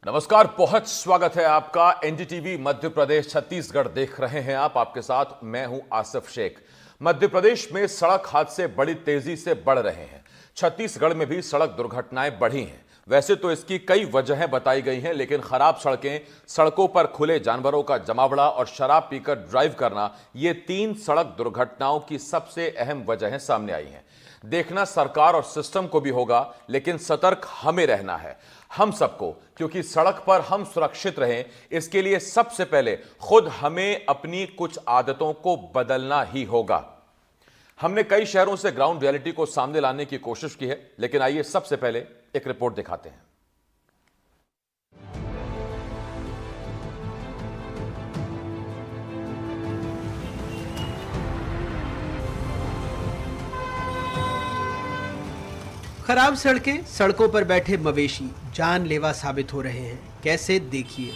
नमस्कार, बहुत स्वागत है आपका। एनडीटीवी मध्य प्रदेश छत्तीसगढ़ देख रहे हैं आप। आपके साथ मैं हूं आसिफ शेख। मध्य प्रदेश में सड़क हादसे बड़ी तेजी से बढ़ रहे हैं। छत्तीसगढ़ में भी सड़क दुर्घटनाएं बढ़ी हैं। वैसे तो इसकी कई वजहें बताई गई हैं, लेकिन खराब सड़कें, सड़कों पर खुले जानवरों का जमावड़ा और शराब पीकर ड्राइव करना, ये 3 सड़क दुर्घटनाओं की सबसे अहम वजहें सामने आई हैं। देखना सरकार और सिस्टम को भी होगा, लेकिन सतर्क हमें रहना है, हम सबको, क्योंकि सड़क पर हम सुरक्षित रहें इसके लिए सबसे पहले खुद हमें अपनी कुछ आदतों को बदलना ही होगा। हमने कई शहरों से ग्राउंड रियलिटी को सामने लाने की कोशिश की है, लेकिन आइए सबसे पहले एक रिपोर्ट दिखाते हैं। खराब सड़कें, सड़कों पर बैठे मवेशी जानलेवा साबित हो रहे हैं। कैसे, देखिए।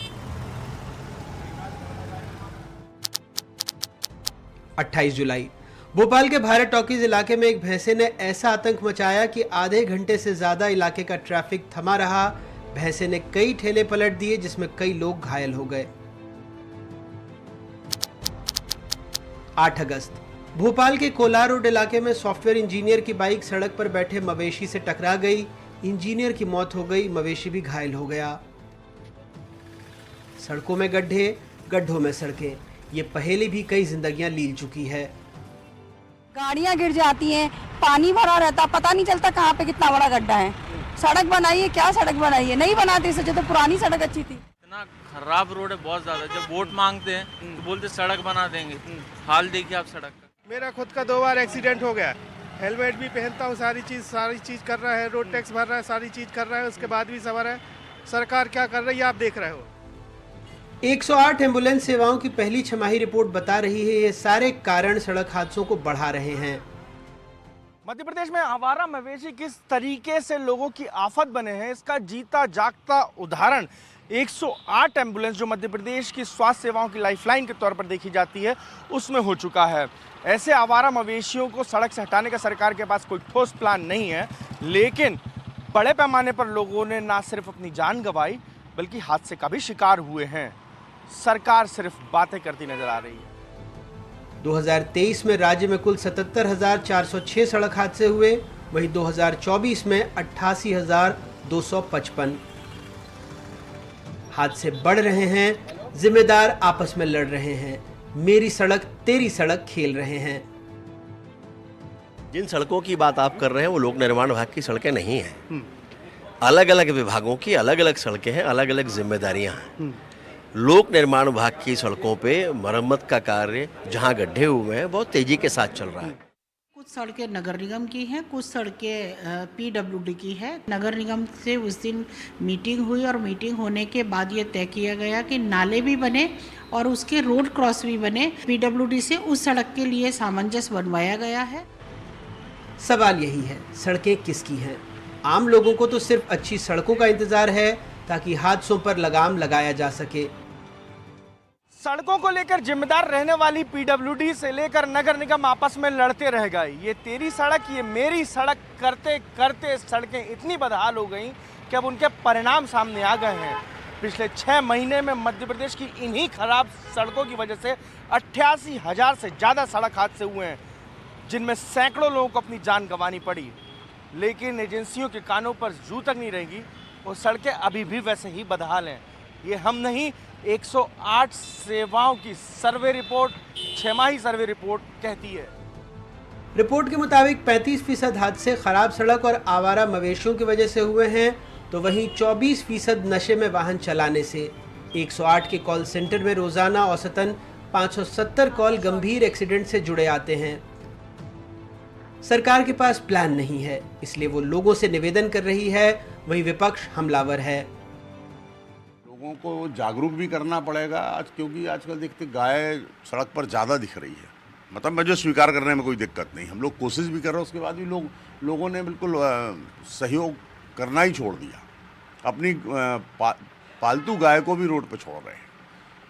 28 जुलाई, भोपाल के भारत टॉकीज इलाके में एक भैंसे ने ऐसा आतंक मचाया कि आधे घंटे से ज्यादा इलाके का ट्रैफिक थमा रहा। भैंसे ने कई ठेले पलट दिए, जिसमें कई लोग घायल हो गए। 8 अगस्त, भोपाल के कोलार रोड इलाके में सॉफ्टवेयर इंजीनियर की बाइक सड़क पर बैठे मवेशी से टकरा गई। इंजीनियर की मौत हो गई, मवेशी भी घायल हो गया। सड़कों में गड्ढे, गड्ढों में सड़कें, ये पहले भी कई जिंदगियां लील चुकी है। गाड़ियां गिर जाती हैं, पानी भरा रहता, पता नहीं चलता कहाँ पे कितना बड़ा गड्ढा है। सड़क बनाइए, क्या सड़क बनाइए, नहीं बनाते, सोचे तो पुरानी सड़क अच्छी थी। इतना खराब रोड है, बहुत ज्यादा। जब वोट मांगते हैं तो बोलते सड़क बना देंगे। हाल देखिए आप सड़क का। मेरा खुद का 2 बार एक्सीडेंट हो गया। हेलमेट भी पहनता हूँ, सारी चीज़ कर रहा है, रोड टैक्स भर रहा है, सारी चीज़ कर रहा है, उसके बाद भी सवार है। सरकार क्या कर रही है, आप देख रहे हो। 108 एम्बुलेंस सेवाओं की पहली छमाही रिपोर्ट बता रही है ये सारे कारण सड़क हादसों को बढ़ा रहे हैं। मध्य प्रदेश में आवारा मवेशी किस तरीके से लोगों की आफत बने हैं, इसका जीता जागता उदाहरण 108 एम्बुलेंस जो मध्य प्रदेश की स्वास्थ्य सेवाओं की लाइफलाइन के तौर पर देखी जाती है, उसमें हो चुका है। ऐसे आवारा मवेशियों को सड़क से हटाने का सरकार के पास कोई ठोस प्लान नहीं है, लेकिन बड़े पैमाने पर लोगों ने ना सिर्फ अपनी जान गंवाई, बल्कि हादसे का भी शिकार हुए हैं। सरकार सिर्फ बातें करती नजर आ रही है। 2023 में राज्य में कुल 77,406 सड़क हादसे हुए, वहीं 2024 में 88,255। हादसे बढ़ रहे हैं, जिम्मेदार आपस में लड़ रहे हैं, मेरी सड़क तेरी सड़क खेल रहे हैं। जिन सड़कों की बात आप कर रहे हैं वो लोक निर्माण विभाग की सड़कें नहीं हैं। अलग अलग विभागों की अलग अलग सड़कें हैं, अलग अलग जिम्मेदारियां हैं। लोक निर्माण विभाग की सड़कों पे मरम्मत का कार्य जहां गड्ढे हुए हैं बहुत तेजी के साथ चल रहा है। कुछ सड़कें नगर निगम की हैं, कुछ सड़कें पीडब्ल्यूडी की है। नगर निगम से उस दिन मीटिंग हुई और मीटिंग होने के बाद ये तय किया गया कि नाले भी बने और उसके रोड क्रॉस भी बने। पीडब्ल्यूडी से उस सड़क के लिए सामंजस्य बनवाया गया है। सवाल यही है, सड़कें किसकी हैं? आम लोगों को तो सिर्फ अच्छी सड़कों का इंतजार है ताकि हादसों पर लगाम लगाया जा सके। सड़कों को लेकर जिम्मेदार रहने वाली पीडब्ल्यूडी से लेकर नगर निगम आपस में लड़ते रह गए। ये तेरी सड़क, ये मेरी सड़क करते करते सड़कें इतनी बदहाल हो गई कि अब उनके परिणाम सामने आ गए हैं। पिछले 6 महीने में मध्य प्रदेश की इन्हीं खराब सड़कों की वजह से 88,000 से ज़्यादा सड़क हादसे हुए हैं, जिनमें सैकड़ों लोगों को अपनी जान गंवानी पड़ी। लेकिन एजेंसियों के कानों पर जू तक नहीं रहेगी, वो सड़कें अभी भी वैसे ही बदहाल हैं। ये हम नहीं, 108 सेवाओं की सर्वे रिपोर्ट, 6माही सर्वे रिपोर्ट कहती है। रिपोर्ट के मुताबिक 35% हादसे खराब सड़क और आवारा मवेशियों की वजह से हुए हैं, तो वहीं 24% नशे में वाहन चलाने से। 108 के कॉल सेंटर में रोजाना औसतन 570 कॉल गंभीर एक्सीडेंट से जुड़े आते हैं। सरकार के पास प्लान नहीं है, इसलिए वो लोगों से निवेदन कर रही है, वहीं विपक्ष हमलावर है। लोगों को जागरूक भी करना पड़ेगा आज, क्योंकि आजकल देखते गाय सड़क पर ज़्यादा दिख रही है। मतलब मैं जो स्वीकार करने में कोई दिक्कत नहीं, हम लोग कोशिश भी कर रहे हैं, उसके बाद भी लोगों ने बिल्कुल सहयोग करना ही छोड़ दिया। अपनी पालतू गाय को भी रोड पर छोड़ रहे हैं।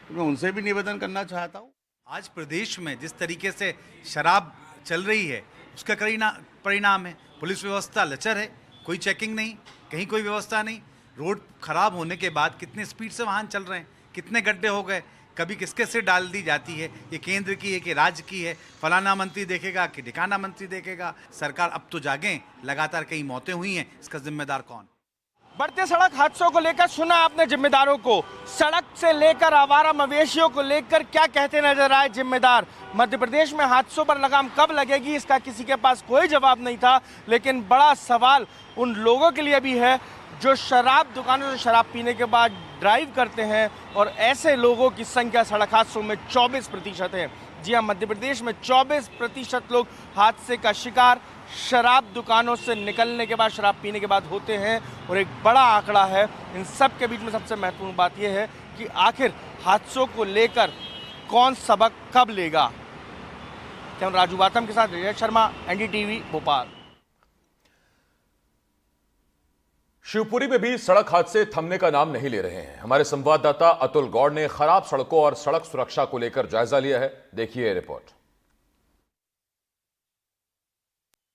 तो मैं उनसे भी निवेदन करना चाहता हूँ। आज प्रदेश में जिस तरीके से शराब चल रही है उसका परिणाम है। पुलिस व्यवस्था लचर है, कोई चेकिंग नहीं, कहीं कोई व्यवस्था नहीं। रोड खराब होने के बाद कितने स्पीड से वाहन चल रहे हैं, कितने गड्ढे हो गए, कभी किसके से डाल दी जाती है, ये केंद्र की है कि राज्य की है, फलाना मंत्री देखेगा कि ढिकाना मंत्री देखेगा। सरकार अब तो जागें, लगातार कई मौतें हुई हैं, इसका जिम्मेदार कौन? बढ़ते सड़क हादसों को लेकर सुना आपने जिम्मेदारों को, सड़क से लेकर आवारा मवेशियों को लेकर क्या कहते नजर आए जिम्मेदार। मध्य प्रदेश में हादसों पर लगाम कब लगेगी, इसका किसी के पास कोई जवाब नहीं था, लेकिन बड़ा सवाल उन लोगों के लिए भी है जो शराब दुकानों से शराब पीने के बाद ड्राइव करते हैं, और ऐसे लोगों की संख्या सड़क हादसों में 24% है। जी हाँ, मध्य प्रदेश में 24% लोग हादसे का शिकार शराब दुकानों से निकलने के बाद, शराब पीने के बाद होते हैं, और एक बड़ा आंकड़ा है। इन सब के बीच में सबसे महत्वपूर्ण बात यह है कि आखिर हादसों को लेकर कौन सबक कब लेगा। कैमरा राजू बातम के साथ विजय शर्मा, एनडीटीवी भोपाल। शिवपुरी में भी सड़क हादसे थमने का नाम नहीं ले रहे हैं। हमारे संवाददाता अतुल गौड़ ने खराब सड़कों और सड़क सुरक्षा को लेकर जायजा लिया है। देखिए रिपोर्ट।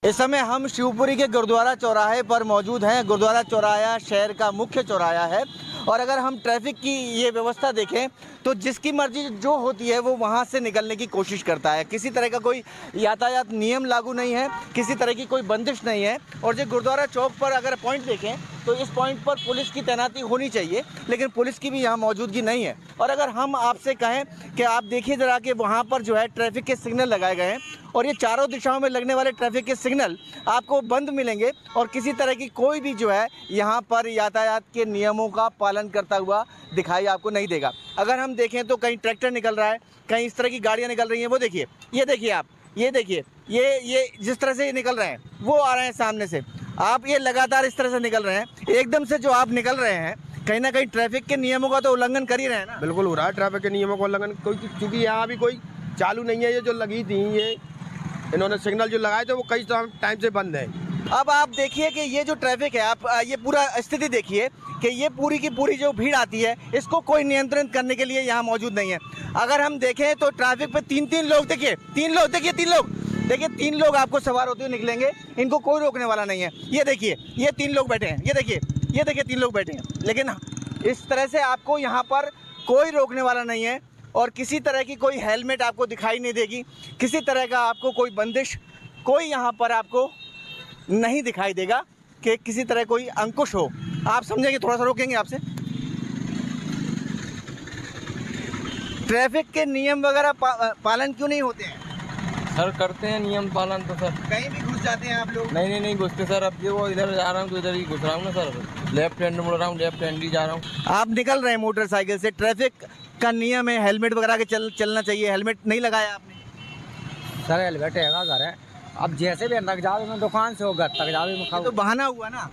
इस समय हम शिवपुरी के गुरुद्वारा चौराहे पर मौजूद हैं। गुरुद्वारा चौराहा शहर का मुख्य चौराहा है, और अगर हम ट्रैफिक की ये व्यवस्था देखें तो जिसकी मर्जी जो होती है वो वहाँ से निकलने की कोशिश करता है। किसी तरह का कोई यातायात नियम लागू नहीं है, किसी तरह की कोई बंदिश नहीं है। और जो गुरुद्वारा चौक पर अगर पॉइंट देखें तो इस पॉइंट पर पुलिस की तैनाती होनी चाहिए, लेकिन पुलिस की भी यहाँ मौजूदगी नहीं है। और अगर हम आपसे कहें कि आप देखिए ज़रा कि वहाँ पर जो है ट्रैफिक के सिग्नल लगाए गए हैं, और ये चारों दिशाओं में लगने वाले ट्रैफिक के सिग्नल आपको बंद मिलेंगे, और किसी तरह की कोई भी जो है यहाँ पर यातायात के नियमों का पालन करता हुआ दिखाई आपको नहीं देगा। अगर हम देखें तो कहीं ट्रैक्टर निकल रहा है, कहीं इस तरह की गाड़ियाँ निकल रही हैं। वो देखिए, ये देखिए आप, ये देखिए, ये जिस तरह से ये निकल रहे हैं, वो आ रहे हैं सामने से, आप ये लगातार इस तरह से निकल रहे हैं। एकदम से जो आप निकल रहे हैं, कहीं ना कहीं ट्रैफिक के नियमों का तो उल्लंघन कर ही रहे हैं ना। बिल्कुल हो रहा है ट्रैफिक के नियमों का उल्लंघन, क्योंकि यहाँ भी कोई चालू नहीं है। ये जो लगी थी, ये इन्होंने सिग्नल जो लगाए थे वो कई टाइम से बंद है। अब आप देखिए कि ये जो ट्रैफिक है, आप ये पूरा स्थिति देखिए कि ये पूरी की पूरी जो भीड़ आती है, इसको कोई नियंत्रण करने के लिए यहाँ मौजूद नहीं है। अगर हम देखें तो ट्रैफिक पे तीन लोग देखिए, तीन लोग आपको सवार होते हुए निकलेंगे, इनको कोई रोकने वाला नहीं है। ये देखिए, ये 3 लोग बैठे हैं, ये देखिए 3 लोग बैठे हैं, लेकिन इस तरह से आपको यहाँ पर कोई रोकने वाला नहीं है, और किसी तरह की कोई हेलमेट आपको दिखाई नहीं देगी, किसी तरह का आपको कोई बंदिश, कोई यहाँ पर आपको नहीं दिखाई देगा कि किसी तरह कोई अंकुश हो। आप समझेंगे, थोड़ा सा रोकेंगे आपसे। ट्रैफिक के नियम वगैरह पालन क्यों नहीं होते हैं? सर करते हैं नियम पालन तो सर। कहीं भी घुस जाते हैं आप लोग? नहीं घुसते सर। अब वो इधर जा रहा हूँ तो इधर ही घुस रहा हूँ ना सर, लेफ्ट हैंड मुड़ रहा हूँ, लेफ्ट हैंड ही जा रहा हूँ। आप निकल रहे हैं मोटरसाइकिल से, ट्रैफिक का नियम है हेलमेट वगैरह के चलना चाहिए, हेलमेट नहीं लगाया आपने? सर हेलमेट है घर है, अब जैसे भी अंदर जाओ मैं दुकान से हो घर तक जाओ तो बहाना हुआ ना,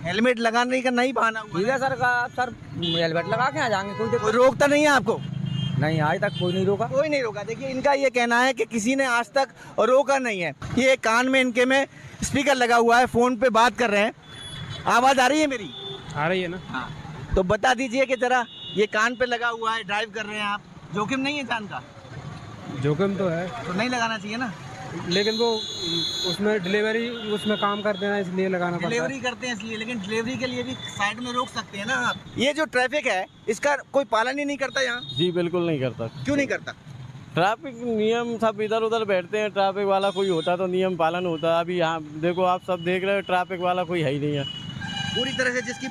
हेलमेट लगाने का नहीं बहाना हुआ। ठीक है सर, सर हेलमेट लगा के आ जाएंगे, कोई रोकता नहीं है आपको? नहीं, आज तक कोई नहीं रोका। देखिए, इनका ये कहना है कि किसी ने आज तक रोका नहीं है। ये कान में इनके में स्पीकर लगा हुआ है, फ़ोन पे बात कर रहे हैं। आवाज़ आ रही है मेरी? आ रही है ना। हाँ, तो बता दीजिए कि ज़रा, ये कान पे लगा हुआ है, ड्राइव कर रहे हैं आप, जोखिम नहीं है जान का? जोखिम तो है, तो नहीं लगाना चाहिए ना, लेकिन वो उसमें डिलीवरी उसमें काम करते हैं इसलिए लगाना पड़ता है। डिलीवरी करते हैं इसलिए, लेकिन डिलीवरी के लिए भी साइड में रोक सकते हैं ना आप। ये जो ट्रैफिक है, इसका कोई पालन ही नहीं करता यहाँ? जी बिल्कुल नहीं करता। क्यों नहीं करता? ट्रैफिक नियम सब इधर उधर बैठते हैं, ट्रैफिक वाला कोई होता तो नियम पालन होता। अभी यहाँ देखो, आप सब देख रहे हो, ट्रैफिक वाला कोई है ही नहीं है। पूरी तरह से जिसकी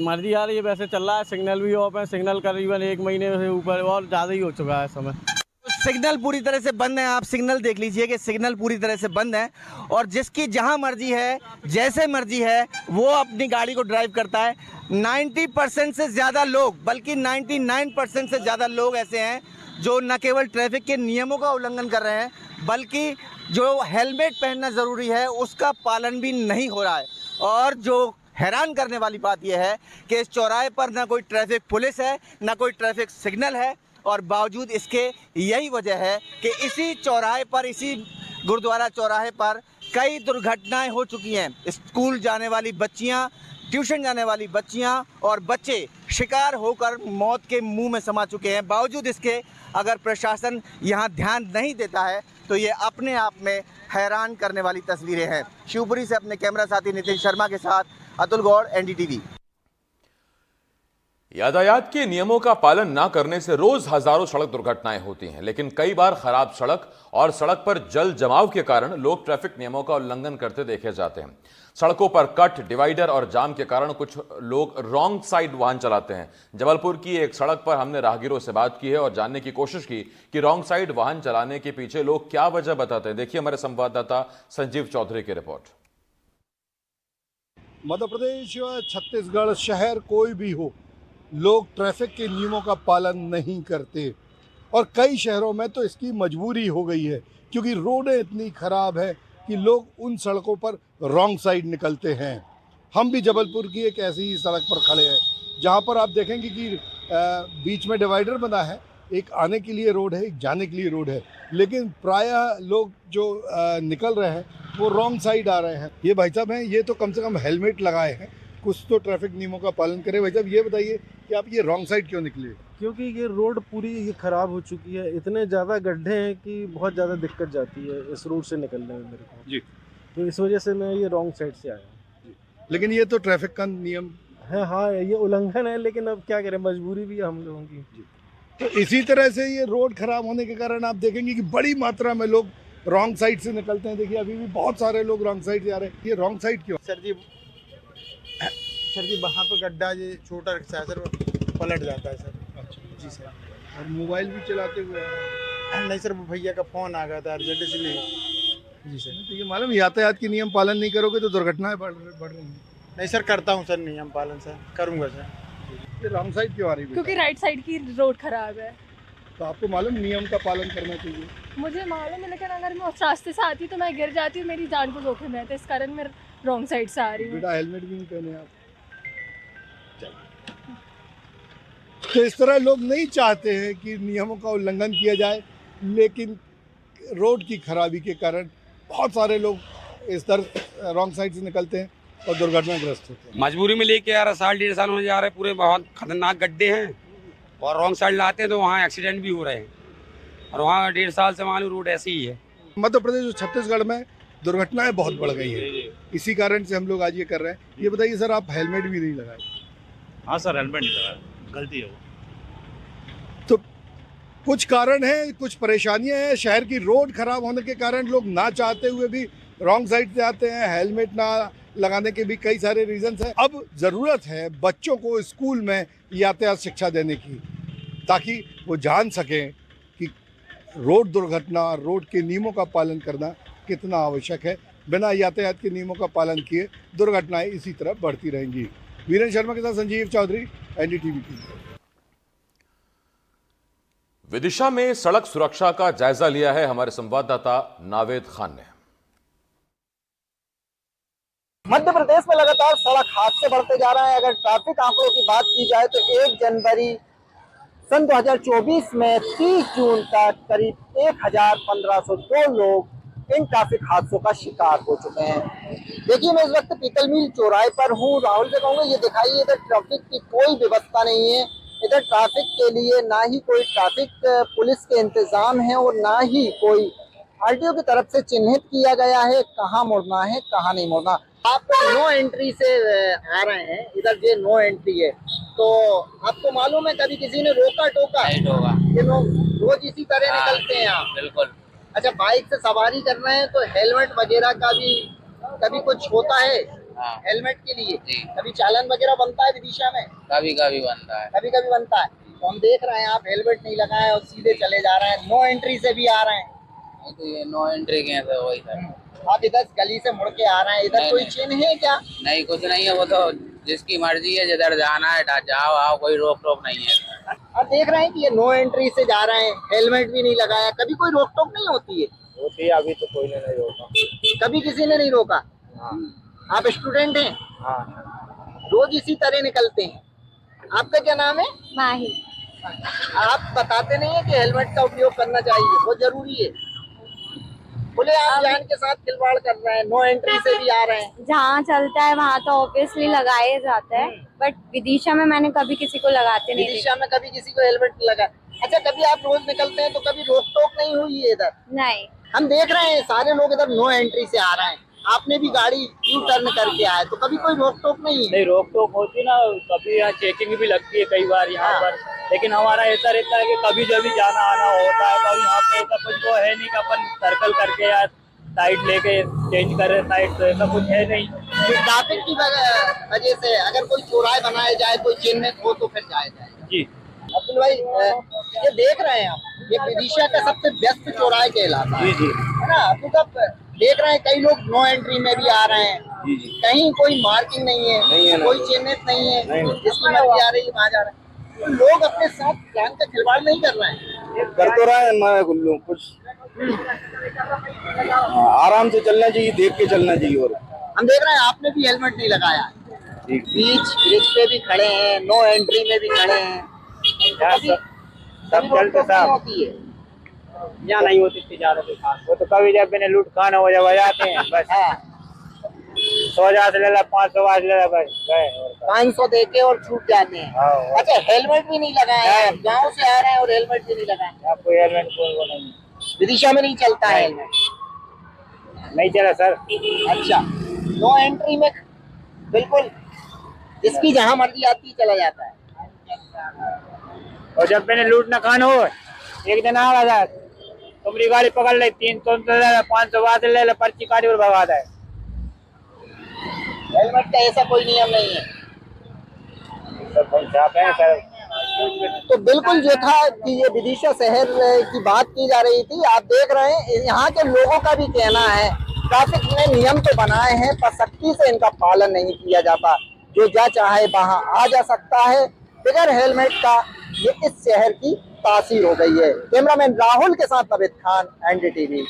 मर्जी आ रही है वैसे चल रहा है। सिग्नल भी ऑफ है, सिग्नल करीबन 1 महीने से ऊपर और ज़्यादा ही हो चुका है समय। सिग्नल पूरी तरह से बंद है। आप सिग्नल देख लीजिए कि सिग्नल पूरी तरह से बंद है, और जिसकी जहां मर्जी है, जैसे मर्जी है, वो अपनी गाड़ी को ड्राइव करता है। 90% से ज़्यादा लोग, बल्कि 99% से ज़्यादा लोग ऐसे हैं जो न केवल ट्रैफिक के नियमों का उल्लंघन कर रहे हैं, बल्कि जो हेलमेट पहनना ज़रूरी है उसका पालन भी नहीं हो रहा है। और जो हैरान करने वाली बात यह है कि इस चौराहे पर ना कोई ट्रैफिक पुलिस है, ना कोई ट्रैफिक सिग्नल है, और बावजूद इसके यही वजह है कि इसी चौराहे पर, इसी गुरुद्वारा चौराहे पर कई दुर्घटनाएं हो चुकी हैं। स्कूल जाने वाली बच्चियां, ट्यूशन जाने वाली बच्चियां और बच्चे शिकार होकर मौत के मुंह में समा चुके हैं। बावजूद इसके अगर प्रशासन यहाँ ध्यान नहीं देता है तो ये अपने आप में हैरान करने वाली तस्वीरें हैं। शिवपुरी से अपने कैमरा साथी नितिन शर्मा के साथ अतुल गौड़, एनडीटीवी। यातायात के नियमों का पालन न करने से रोज हजारों सड़क दुर्घटनाएं होती हैं, लेकिन कई बार खराब सड़क और सड़क पर जल जमाव के कारण लोग ट्रैफिक नियमों का उल्लंघन करते देखे जाते हैं। सड़कों पर कट, डिवाइडर और जाम के कारण कुछ लोग रॉन्ग साइड वाहन चलाते हैं। जबलपुर की एक सड़क पर हमने राहगीरों से बात की है और जानने की कोशिश की कि रॉन्ग साइड वाहन चलाने के पीछे लोग क्या वजह बताते हैं। देखिए हमारे संवाददाता संजीव चौधरी की रिपोर्ट। मध्य प्रदेश या छत्तीसगढ़ शहर कोई भी हो, लोग ट्रैफिक के नियमों का पालन नहीं करते और कई शहरों में तो इसकी मजबूरी हो गई है, क्योंकि रोडें इतनी ख़राब है कि लोग उन सड़कों पर रॉन्ग साइड निकलते हैं। हम भी जबलपुर की एक ऐसी ही सड़क पर खड़े हैं जहां पर आप देखेंगे कि बीच में डिवाइडर बना है, एक आने के लिए रोड है, एक जाने के लिए रोड है, लेकिन प्रायः लोग जो निकल रहे हैं वो रॉन्ग साइड आ रहे हैं। ये भाई साहब हैं, ये तो कम से कम हेलमेट लगाए हैं, कुछ तो ट्रैफिक नियमों का पालन करें। भाई साहब ये बताइए कि आप ये रॉन्ग साइड क्यों निकले? क्योंकि ये रोड पूरी ये ख़राब हो चुकी है, इतने ज़्यादा गड्ढे हैं कि बहुत ज़्यादा दिक्कत जाती है इस रोड से निकलने में मेरे को जी। तो इस वजह से मैं ये रॉन्ग साइड से आया जी। लेकिन ये तो ट्रैफिक का नियम है, हाँ ये उल्लंघन है, लेकिन अब क्या करें, मजबूरी भी है हम लोगों की जी। तो इसी तरह से ये रोड खराब होने के कारण आप देखेंगे कि बड़ी मात्रा में लोग रॉन्ग साइड से निकलते हैं। देखिए अभी भी बहुत सारे लोग रॉन्ग साइड से आ रहे हैं। ये रॉन्ग साइड क्यों? सर जी वहाँ पे गड्ढा ये छोटा रिक्शा है सर, पलट जाता है सर। अच्छा जी सर। और मोबाइल भी चलाते हुए नहीं सर, वो भैया का फ़ोन आ गया था अर्जेंट, इसलिए जी सर। तो ये मालूम यातायात के नियम पालन नहीं करोगे तो दुर्घटनाएं बढ़ रही हैं। नहीं सर, करता हूँ सर नियम पालन सर, करूँगा सर। ये रॉन्ग साइड क्यों आ रही है? क्योंकि राइट साइड की रोड खराब है। तो आपको मालूम नियम का पालन करना चाहिए। मुझे मालूम है, लेकिन अगर मैं उस रास्ते से आती तो मैं गिर जाती हूँ, मेरी जान को जोखिम है, तो इस कारण मैं रॉन्ग साइड से आ रही हूँ। बेटा हेलमेट भी नहीं पहने आप। तो इस तरह लोग नहीं चाहते हैं कि नियमों का उल्लंघन किया जाए, लेकिन रोड की खराबी के कारण बहुत सारे लोग इस तरह रॉन्ग साइड से निकलते हैं और दुर्घटनाग्रस्त होते हैं। मजबूरी में लेके आ रहा, साल 1.5 साल होने जा रहे, पूरे बहुत खतरनाक गड्ढे हैं और रॉन्ग साइड लाते हैं तो वहाँ एक्सीडेंट भी हो रहे हैं और वहाँ 1.5 साल से मालूम रोड ऐसी ही है। मध्य प्रदेश और छत्तीसगढ़ में दुर्घटनाएं बहुत बढ़ गई हैं, इसी कारण से हम लोग आज ये कर रहे हैं। ये बताइए सर, आप हेलमेट भी नहीं लगाए? हाँ सर, हेलमेट नहीं लगाया, गलती है वो। तो कुछ कारण है, कुछ परेशानियां हैं। शहर की रोड खराब होने के कारण लोग ना चाहते हुए भी रॉन्ग साइड से आते हैं। हेलमेट ना लगाने के भी कई सारे रीजंस हैं। अब ज़रूरत है बच्चों को स्कूल में यातायात शिक्षा देने की, ताकि वो जान सकें कि रोड दुर्घटना, रोड के नियमों का पालन करना कितना आवश्यक है। बिना यातायात के नियमों का पालन किए दुर्घटनाएं इसी तरह बढ़ती रहेंगी। वीरेंद्र शर्मा के साथ संजीव चौधरी, एनडीटीवी की। विदिशा में सड़क सुरक्षा का जायजा लिया है हमारे संवाददाता नावेद खान ने। मध्य प्रदेश में लगातार सड़क हादसे बढ़ते जा रहे हैं। अगर ट्रैफिक आंकड़ों की बात की जाए तो 1 जनवरी सन 2024 में 30 जून तक करीब 1502 लोग इन ट्रैफिक हादसों का शिकार हो चुके हैं। देखिए मैं इस वक्त पीतल मिल चौराहे पर हूँ। राहुल से कहूँगा ये दिखाइए, इधर ट्रैफिक की कोई व्यवस्था नहीं है। इधर ट्रैफिक के लिए ना ही कोई ट्रैफिक पुलिस के इंतजाम है और ना ही कोई आरटीओ की तरफ से चिन्हित किया गया है कहाँ मुड़ना है कहाँ नहीं मुड़ना। आप नो एंट्री से आ रहे हैं, इधर ये नो एंट्री है, तो आपको मालूम है कभी किसी ने रोका टोका? नहीं होगा, ये लोग रोज इसी तरह निकलते हैं आप। बिल्कुल। अच्छा, बाइक से सवारी कर रहे हैं तो हेलमेट वगैरह का भी कभी कुछ होता है? हेलमेट के लिए कभी चालान वगैरह बनता है विदिशा में? कभी कभी बनता है, कभी कभी बनता है। तो हम देख रहे हैं आप हेलमेट नहीं लगाए और सीधे चले जा रहे हैं, नो एंट्री से भी आ रहे हैं। तो ये नो एंट्री कैसे वही सर? आप इधर गली से मुड़ के आ रहे हैं, इधर कोई चिन्ह है क्या? नहीं, कुछ नहीं है, वो तो जिसकी मर्जी है, जिधर जाना है जाओ आओ, कोई रोक टोक नहीं है। आप देख रहे हैं कि ये नो एंट्री से जा रहे हैं, हेलमेट भी नहीं लगाया, कभी कोई रोक टोक नहीं होती है? होती है, अभी तो कोई ने नहीं रोका, कभी किसी ने नहीं रोका। आप स्टूडेंट हैं? हाँ। रोज इसी तरह निकलते हैं। आपका क्या नाम है? माही। आप बताते नहीं है कि हेलमेट का उपयोग करना चाहिए, बहुत जरूरी है। बोले आप जान के साथ खिलवाड़ कर रहे हैं, नो एंट्री से भी आ रहे हैं। जहाँ चलता है वहाँ तो ऑब्वियसली लगाया जाता है, बट विदिशा में मैंने कभी किसी को लगाते नहीं। विदिशा में कभी किसी को हेलमेट लगा? अच्छा, कभी आप रोज निकलते हैं तो कभी रोक टोक नहीं हुई है इधर? नहीं। हम देख रहे हैं सारे लोग इधर नो एंट्री से आ रहे हैं। आपने भी गाड़ी यू टर्न करके आए तो कभी कोई रोक टोक नहीं? नहीं, रोक टोक होती ना, कभी यहाँ चेकिंग भी लगती है कई बार यहाँ पर, लेकिन हमारा ऐसा रहता है कि कभी जब भी जाना आना होता है तो यहाँ पे ऐसा कुछ वो है नहीं कि अपन सर्कल करके या साइड लेके चेंज कर रहे साइड, तो ऐसा कुछ है नहीं। ट्रैफिक की वजह से अगर कोई चौराहे बनाया जाए, कोई चिन्हित हो तो फिर जाया जाएगा। जी अब्दुल भाई, ये देख रहे हैं आप, ये विदिशा का सबसे व्यस्त चौराहे कहलाता है, है ना? तो तब देख रहे हैं कई लोग नो एंट्री में भी आ रहे हैं, कहीं कोई मार्किंग नहीं है, कोई चिन्हित नहीं है, जिसकी मर्जी आ रही है वहाँ जा रहे हैं। तो लोग अपने साथ जान का खिलवाड़ नहीं कर रहे हैं, कर तो रहे हैं लोग, कुछ आराम से चलना चाहिए, देख के चलना चाहिए। और हम देख रहे हैं आपने भी हेलमेट नहीं लगाया है, ब्रिज पे भी खड़े हैं, नो एंट्री में भी खड़े हैं, सब चलते साहब यहाँ नहीं होती थी ज्यादा खास, वो तो कभी जब मैंने लूट खाना हो जब जाते हैं बस 100 से ले ला 500 ले ला बस गए, 500 देके और छूट जाते हैं। अच्छा, हेलमेट भी नहीं लगाए हैं, गाँव से आ रहे हैं और हेलमेट भी नहीं लगाए? आपको हेलमेट को नहीं, विदिशा में नहीं चलता है हेलमेट? नहीं चला सर। अच्छा, नो एंट्री में बिल्कुल जिसकी जहाँ मर्जी आती चला जाता है। और जब मैंने लूट न खान हो, एक दिन आ रहा था, तुम्हारी गाड़ी पकड़ ले 300 500 ले पर्ची काटी और भगा है। हेलमेट का ऐसा कोई नियम नहीं है सर। तो बिल्कुल जो था कि ये विदिशा शहर की बात की जा रही थी, आप देख रहे हैं यहाँ के लोगों का भी कहना है ट्रैफिक ने नियम तो बनाए हैं पर सख्ती से इनका पालन नहीं किया जाता, जो जा चाहे वहाँ आ जा सकता है बगैर हेलमेट का। ये इस शहर की तासीर हो गई है। कैमरामैन राहुल के साथ नवीद खान, एनडीटीवी।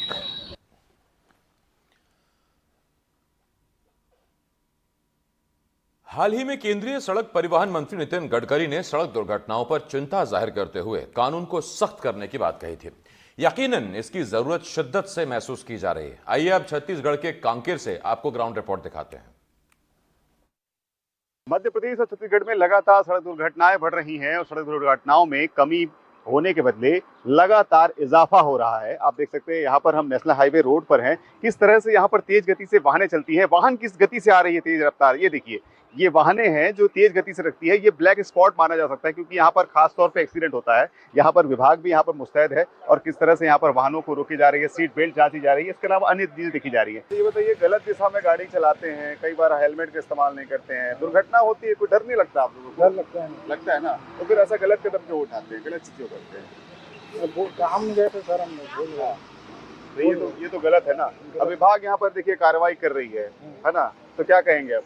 हाल ही में केंद्रीय सड़क परिवहन मंत्री नितिन गडकरी ने सड़क दुर्घटनाओं पर चिंता जाहिर करते हुए कानून को सख्त करने की बात कही थी। यकीनन इसकी जरूरत शिद्दत से महसूस की जा रही है। आइए अब छत्तीसगढ़ के कांकेर से आपको ग्राउंड रिपोर्ट दिखाते हैं। मध्य प्रदेश और छत्तीसगढ़ में लगातार सड़क दुर्घटनाएं बढ़ रही हैं और सड़क दुर्घटनाओं में कमी होने के बदले लगातार इजाफा हो रहा है। आप देख सकते हैं यहाँ पर हम नेशनल हाईवे रोड पर हैं, किस तरह से यहाँ पर तेज गति से वाहनें चलती हैं। वाहन किस गति से आ रही है, तेज रफ्तार। ये देखिए, ये वाहनें हैं जो तेज गति से रखती है। ये ब्लैक स्पॉट माना जा सकता है क्योंकि यहाँ पर खास तौर पे एक्सीडेंट होता है। यहाँ पर विभाग भी यहाँ पर मुस्तैद है और किस तरह से यहाँ पर वाहनों को रोकी जा रही है, सीट बेल्ट जांची जा रही है, इसके अलावा अन्य चीजें देखी जा रही है। तो ये बताइए, गलत दिशा में गाड़ी चलाते हैं, कई बार हेलमेट का इस्तेमाल नहीं करते हैं, दुर्घटना होती है, कोई डर नहीं लगता आप लोगों को? डर लगता है ना, तो फिर ऐसा गलत कदम क्यों उठाते हैं, गलत चीज क्यों करते हैं? काम गए थे सर, हम ये तो गलत है ना। अब विभाग यहाँ पर देखिए कार्रवाई कर रही है ना, तो क्या कहेंगे अब?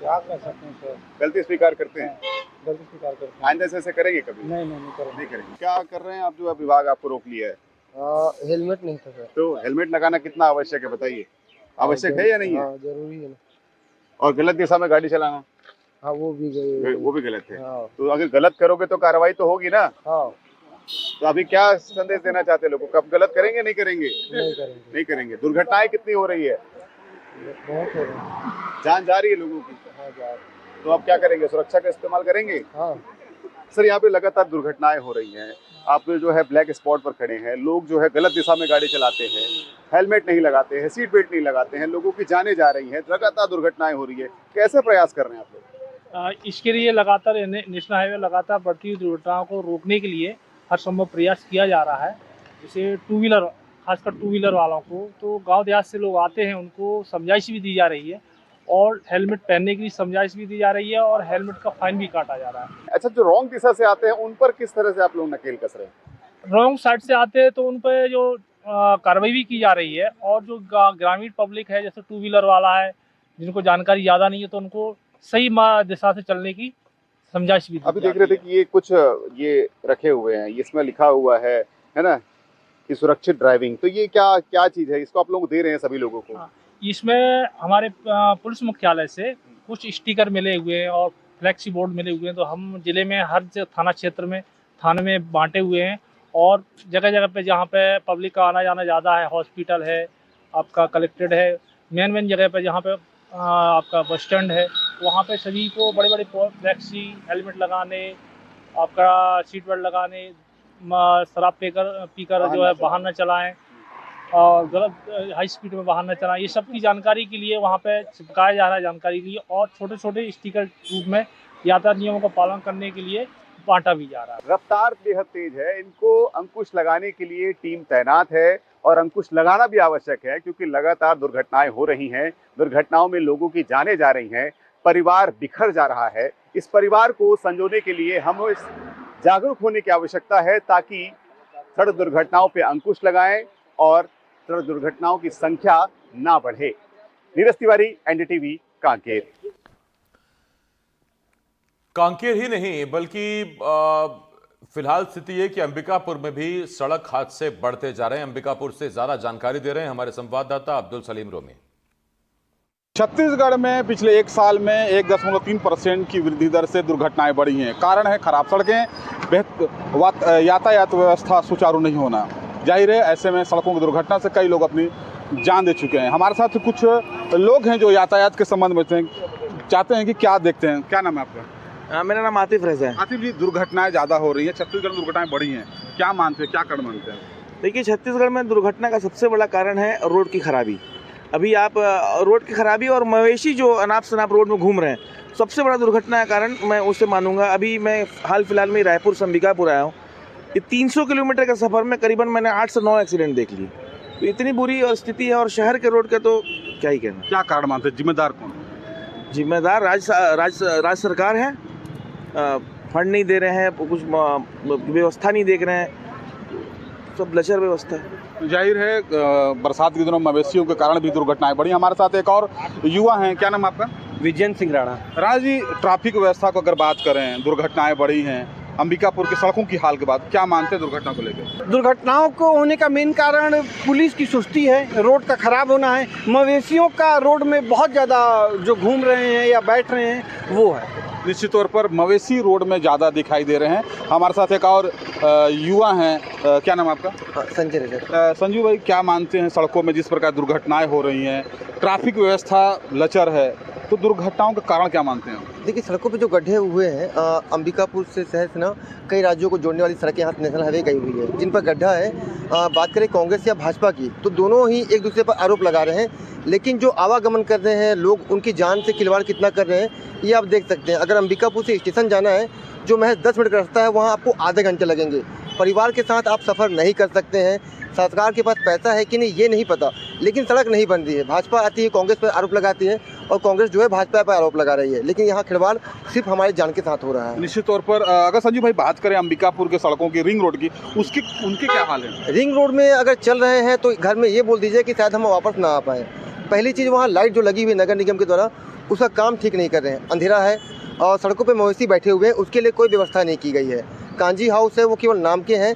क्या कर सकते हैं सर, गलती स्वीकार करते हैं, गलती स्वीकार करते हैं। आइंदा से ऐसे करेंगे कभी? नहीं करेंगे। क्या कर रहे हैं आप जो विभाग आपको रोक लिया है? हेलमेट नहीं था सर। तो हेलमेट लगाना कितना आवश्यक है बताइए, आवश्यक है या नहीं है? जरूरी है ना। और गलत दिशा में गाड़ी चलाना? हाँ, वो भी गलत है। तो अगर गलत करोगे तो कार्रवाई तो होगी ना। तो अभी क्या संदेश देना चाहते हैं लोगों को, कब गलत करेंगे? नहीं करेंगे। दुर्घटनाएं कितनी हो रही है, बहुत हो रही है, जान जा रही है लोगों की। तो अब क्या करेंगे, सुरक्षा का इस्तेमाल करेंगे? सर, यहाँ पे लगातार दुर्घटनाएं हो रही हैं। आप जो है ब्लैक स्पॉट पर खड़े हैं, लोग जो है गलत दिशा में गाड़ी चलाते हैं, हेलमेट नहीं लगाते हैं, सीट बेल्ट नहीं लगाते हैं, लोगों की जानें जा रही हैं, लगातार दुर्घटनाएं हो रही है। कैसे प्रयास कर रहे हैं आप लोग? इसके लिए लगातार नेशनल हाईवे लगातार बढ़ती हुई दुर्घटनाओं को रोकने के लिए हर संभव प्रयास किया जा रहा है। जैसे टू व्हीलर, खासकर टू व्हीलर वालों को, तो गांव देहात से लोग आते हैं, उनको समझाइश भी दी जा रही है और हेलमेट पहनने की समझाइश भी दी जा रही है और हेलमेट का फाइन भी काटा जा रहा है। अच्छा, जो रॉन्ग दिशा से आते हैं उन पर किस तरह से आप लोग नकेल कस रहे हैं? रॉन्ग साइड से आते हैं तो उन पर जो कार्रवाई भी की जा रही है और जो ग्रामीण पब्लिक है, जैसे टू व्हीलर वाला है, जिनको जानकारी ज़्यादा नहीं है, तो उनको सही दिशा से चलने की समझाइश भी। अभी देख रहे थे कि ये कुछ ये रखे हुए हैं, इसमें लिखा हुआ है ना, कि सुरक्षित ड्राइविंग। तो ये क्या चीज़ है, इसको आप लोग दे रहे हैं सभी लोगों को? इसमें हमारे पुलिस मुख्यालय से कुछ स्टिकर मिले हुए हैं और फ्लैक्सी बोर्ड मिले हुए हैं, तो हम जिले में हर थाना क्षेत्र में थाने में बांटे हुए हैं और जगह जगह पे जहाँ पे पब्लिक का आना जाना ज़्यादा है, हॉस्पिटल है, आपका कलेक्टेड है, मेन जगह पे जहाँ पे आपका बस स्टैंड है, वहाँ पे सभी को बड़े बड़े फ्लैक्सी, हेलमेट लगाने, आपका सीट बेल्ट लगाने, शराब पीकर जो है वाहन न चलाएं, और गलत हाई स्पीड में वाहन न चलाएं। ये सब की जानकारी के लिए वहाँ पे चिपकाया जा रहा है जानकारी के लिए, और छोटे छोटे स्टिकर रूप में यातायात नियमों का पालन करने के लिए बांटा भी जा रहा है। रफ्तार बेहद तेज है, इनको अंकुश लगाने के लिए टीम तैनात है और अंकुश लगाना भी आवश्यक है, क्योंकि लगातार दुर्घटनाएं हो रही हैं, दुर्घटनाओं में लोगं की जानें जा रही हैं, परिवार बिखर जा रहा है। इस परिवार को संजोने के लिए हमें जागरूक होने की आवश्यकता है, ताकि सड़क दुर्घटनाओं पर अंकुश लगाएं और सड़क दुर्घटनाओं की संख्या ना बढ़े। नीरज तिवारी, एनडीटीवी, कांकेर। कांकेर ही नहीं बल्कि फिलहाल स्थिति है कि अंबिकापुर में भी सड़क हादसे बढ़ते जा रहे हैं। अंबिकापुर से ज्यादा जानकारी दे रहे हैं हमारे संवाददाता अब्दुल सलीम रोमी। छत्तीसगढ़ में पिछले एक साल में 1.3% की वृद्धि दर से दुर्घटनाएं बढ़ी हैं। कारण है खराब सड़कें, यातायात व्यवस्था सुचारू नहीं होना। जाहिर है ऐसे में सड़कों की दुर्घटना से कई लोग अपनी जान दे चुके हैं। हमारे साथ कुछ लोग हैं जो यातायात के संबंध में चाहते हैं कि क्या देखते हैं। क्या नाम है आपका? मेरा नाम आतिफ रज़ा है। आतिफ जी, दुर्घटनाएं ज़्यादा हो रही हैं, छत्तीसगढ़ में दुर्घटनाएं बढ़ी हैं, क्या मानते हैं, क्या कारण मानते हैं? देखिए, छत्तीसगढ़ में दुर्घटना का सबसे बड़ा कारण है रोड की खराबी। अभी आप रोड की खराबी और मवेशी जो अनाप शनाप रोड में घूम रहे हैं, सबसे बड़ा दुर्घटना का कारण मैं उसे मानूंगा। अभी मैं हाल फिलहाल में रायपुर से अंबिकापुर आया हूँ। ये 300 किलोमीटर के सफ़र में करीबन मैंने 8 से 9 एक्सीडेंट देख लिए। तो इतनी बुरी और स्थिति है, और शहर के रोड का तो क्या ही कहना। क्या कारण मानते हैं? जिम्मेदार कौन? जिम्मेदार राज्य सरकार है। फंड नहीं दे रहे हैं, कुछ व्यवस्था नहीं देख रहे हैं, सब लचर व्यवस्था है। जाहिर है बरसात के दिनों मवेशियों के कारण भी दुर्घटनाएं बढ़ी। हमारे साथ एक और युवा हैं, क्या नाम आपका? विजयन सिंह राणा। राणा जी, ट्रैफिक व्यवस्था को अगर बात करें, दुर्घटनाएं बढ़ी हैं, अंबिकापुर की सड़कों की हाल के बाद क्या मानते हैं दुर्घटना को लेकर? दुर्घटनाओं को होने का मेन कारण पुलिस की सुस्ती है, रोड का खराब होना है, मवेशियों का रोड में बहुत ज़्यादा जो घूम रहे हैं या बैठ रहे हैं वो है। निश्चित तौर पर मवेशी रोड में ज़्यादा दिखाई दे रहे हैं। हमारे साथ एक और युवा हैं, क्या नाम आपका? संजय रजक। संजू भाई, क्या मानते हैं सड़कों में जिस प्रकार दुर्घटनाएं हो रही हैं, ट्रैफिक व्यवस्था लचर है, तो दुर्घटनाओं का कारण क्या मानते हैं? देखिए, सड़कों पे जो गड्ढे हुए हैं, अंबिकापुर से शहर से ना कई राज्यों को जोड़ने वाली सड़कें यहाँ नेशनल हाईवे गई हुई है, जिन पर गड्ढा है। बात करें कांग्रेस या भाजपा की, तो दोनों ही एक दूसरे पर आरोप लगा रहे हैं, लेकिन जो आवागमन कर रहे हैं लोग, उनकी जान से खिलवाड़ कितना कर रहे हैं ये आप देख सकते हैं। अगर अंबिकापुर से स्टेशन जाना है, जो महज 10 मिनट का रास्ता है, वहाँ आपको आधे घंटे लगेंगे। परिवार के साथ आप सफ़र नहीं कर सकते हैं। सरकार के पास पैसा है कि नहीं ये नहीं पता, लेकिन सड़क नहीं बन रही है। भाजपा आती है, कांग्रेस पर आरोप लगाती है, और कांग्रेस जो है भाजपा पर आरोप लगा रही है, लेकिन यहाँ खिलवाड़ सिर्फ हमारी जान के साथ हो रहा है। निश्चित तौर पर अगर संजू भाई बात करें अंबिकापुर के सड़कों की, रिंग रोड की, उनके क्या हाल है? रिंग रोड में अगर चल रहे हैं तो घर में ये बोल दीजिए कि शायद हम वापस ना आ पाए। पहली चीज़, वहाँ लाइट जो लगी हुई नगर निगम के द्वारा, उसका काम ठीक नहीं कर रहे हैं, अंधेरा है, और सड़कों पे मवेशी बैठे हुए हैं, उसके लिए कोई व्यवस्था नहीं की गई है। कांजी हाउस है, वो केवल नाम के हैं।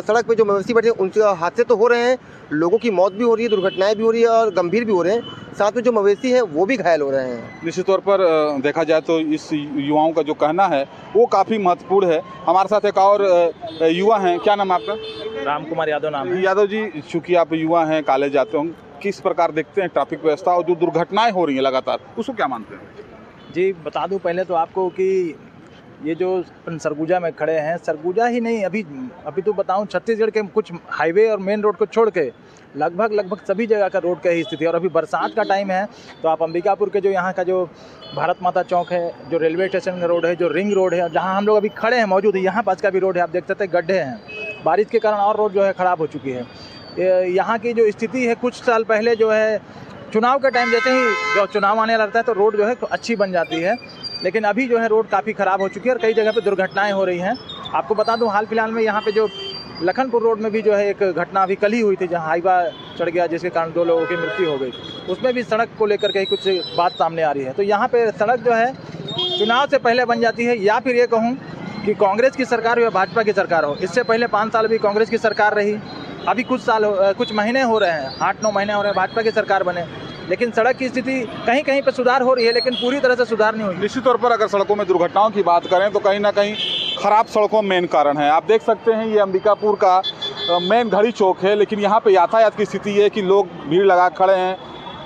सड़क पे जो मवेशी बैठे हैं उनसे हादसे तो हो रहे हैं, लोगों की मौत भी हो रही है, दुर्घटनाएं भी हो रही है और गंभीर भी हो रहे हैं, साथ में जो मवेशी हैं वो भी घायल हो रहे हैं। निश्चित तौर पर देखा जाए तो इस युवाओं का जो कहना है वो काफ़ी महत्वपूर्ण है। हमारे साथ एक और युवा हैं, क्या नाम आपका? राम कुमार यादव नाम है। यादव जी, चूँकि आप युवा हैं, कॉलेज जाते होंगे, किस प्रकार देखते हैं ट्रैफिक व्यवस्था और जो दुर्घटनाएं हो रही हैं लगातार, उसको क्या मानते हैं? जी, बता दूं पहले तो आपको कि ये जो सरगुजा में खड़े हैं, सरगुजा ही नहीं, अभी तो बताऊं, छत्तीसगढ़ के कुछ हाईवे और मेन रोड को छोड़ के लगभग सभी जगह का रोड का ही स्थिति है। और अभी बरसात का टाइम है, तो आप अंबिकापुर के जो यहाँ का जो भारत माता चौक है, जो रेलवे स्टेशन का रोड है, जो रिंग रोड है, जहाँ हम लोग अभी खड़े हैं मौजूद है, यहाँ पास का भी रोड है, आप देख सकते हैं गड्ढे हैं, बारिश के कारण और रोड जो है ख़राब हो चुकी है। यहाँ की जो स्थिति है, कुछ साल पहले जो है चुनाव के टाइम, जैसे ही जो चुनाव आने लगता है तो रोड जो है तो अच्छी बन जाती है, लेकिन अभी जो है रोड काफ़ी ख़राब हो चुकी है और कई जगह पे दुर्घटनाएं हो रही हैं। आपको बता दूं, हाल फिलहाल में यहाँ पे जो लखनपुर रोड में भी जो है एक घटना अभी कल ही हुई थी, जहाँ हाईवा चढ़ गया, जिसके कारण 2 लोगों की मृत्यु हो गई। उसमें भी सड़क को लेकर के कुछ बात सामने आ रही है। तो यहाँ पे सड़क जो है चुनाव से पहले बन जाती है, या फिर ये कहूँ कि कांग्रेस की सरकार हो या भाजपा की सरकार हो। इससे पहले 5 साल भी कांग्रेस की सरकार रही, अभी कुछ महीने हो रहे हैं, 8-9 महीने हो रहे हैं भाजपा की सरकार बने, लेकिन सड़क की स्थिति कहीं कहीं पर सुधार हो रही है, लेकिन पूरी तरह से सुधार नहीं हुई। निश्चित तौर पर अगर सड़कों में दुर्घटनाओं की बात करें तो कहीं ना कहीं खराब सड़कों मेन कारण है। आप देख सकते हैं ये अंबिकापुर का मेन घड़ी चौक है, लेकिन यहाँ पे यातायात की स्थिति है कि लोग भीड़ लगा खड़े हैं,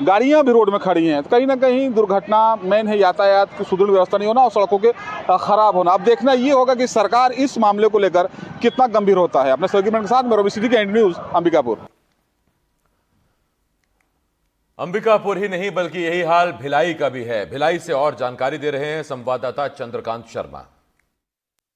गाड़ियाँ भी रोड में खड़ी हैं, तो कहीं ना कहीं दुर्घटना मेन है यातायात की सुदृढ़ व्यवस्था नहीं होना और सड़कों के खराब होना। अब देखना ये होगा कि सरकार इस मामले को लेकर कितना गंभीर होता है। अपने सहयोगी के साथ मैं रवि सिद्धि के एंड न्यूज़ अंबिकापुर। अंबिकापुर ही नहीं बल्कि यही हाल भिलाई का भी है। भिलाई से और जानकारी दे रहे हैं संवाददाता चंद्रकांत शर्मा।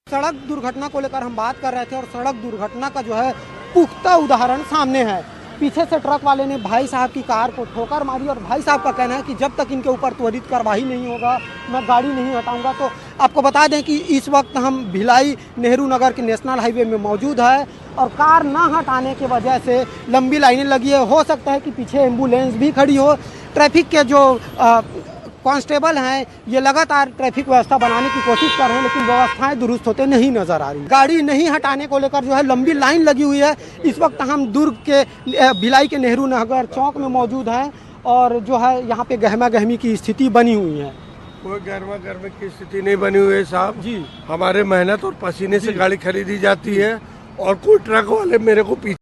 सड़क दुर्घटना को लेकर हम बात कर रहे थे और सड़क दुर्घटना का जो है पुख्ता उदाहरण सामने है। पीछे से ट्रक वाले ने भाई साहब की कार को ठोकर मारी और भाई साहब का कहना है कि जब तक इनके ऊपर त्वरित कार्रवाई नहीं होगा मैं गाड़ी नहीं हटाऊंगा। तो आपको बता दें कि इस वक्त हम भिलाई नेहरू नगर के नेशनल हाईवे में मौजूद है और कार ना हटाने की वजह से लंबी लाइनें लगी है। हो सकता है कि पीछे एम्बुलेंस भी खड़ी हो। ट्रैफिक के जो कांस्टेबल हैं ये लगातार ट्रैफिक व्यवस्था बनाने की कोशिश कर रहे हैं, लेकिन व्यवस्थाएं दुरुस्त होते नहीं नजर आ रही। गाड़ी नहीं हटाने को लेकर जो है लंबी लाइन लगी हुई है। इस वक्त हम दुर्ग के भिलाई के नेहरू नगर चौक में मौजूद हैं और जो है यहाँ पे गहमा गहमी की स्थिति बनी हुई है। कोई गहमा गहमी की स्थिति नहीं बनी हुई है साहब जी। हमारे मेहनत और पसीने से गाड़ी खरीदी जाती है और कोई ट्रक वाले मेरे को पीछे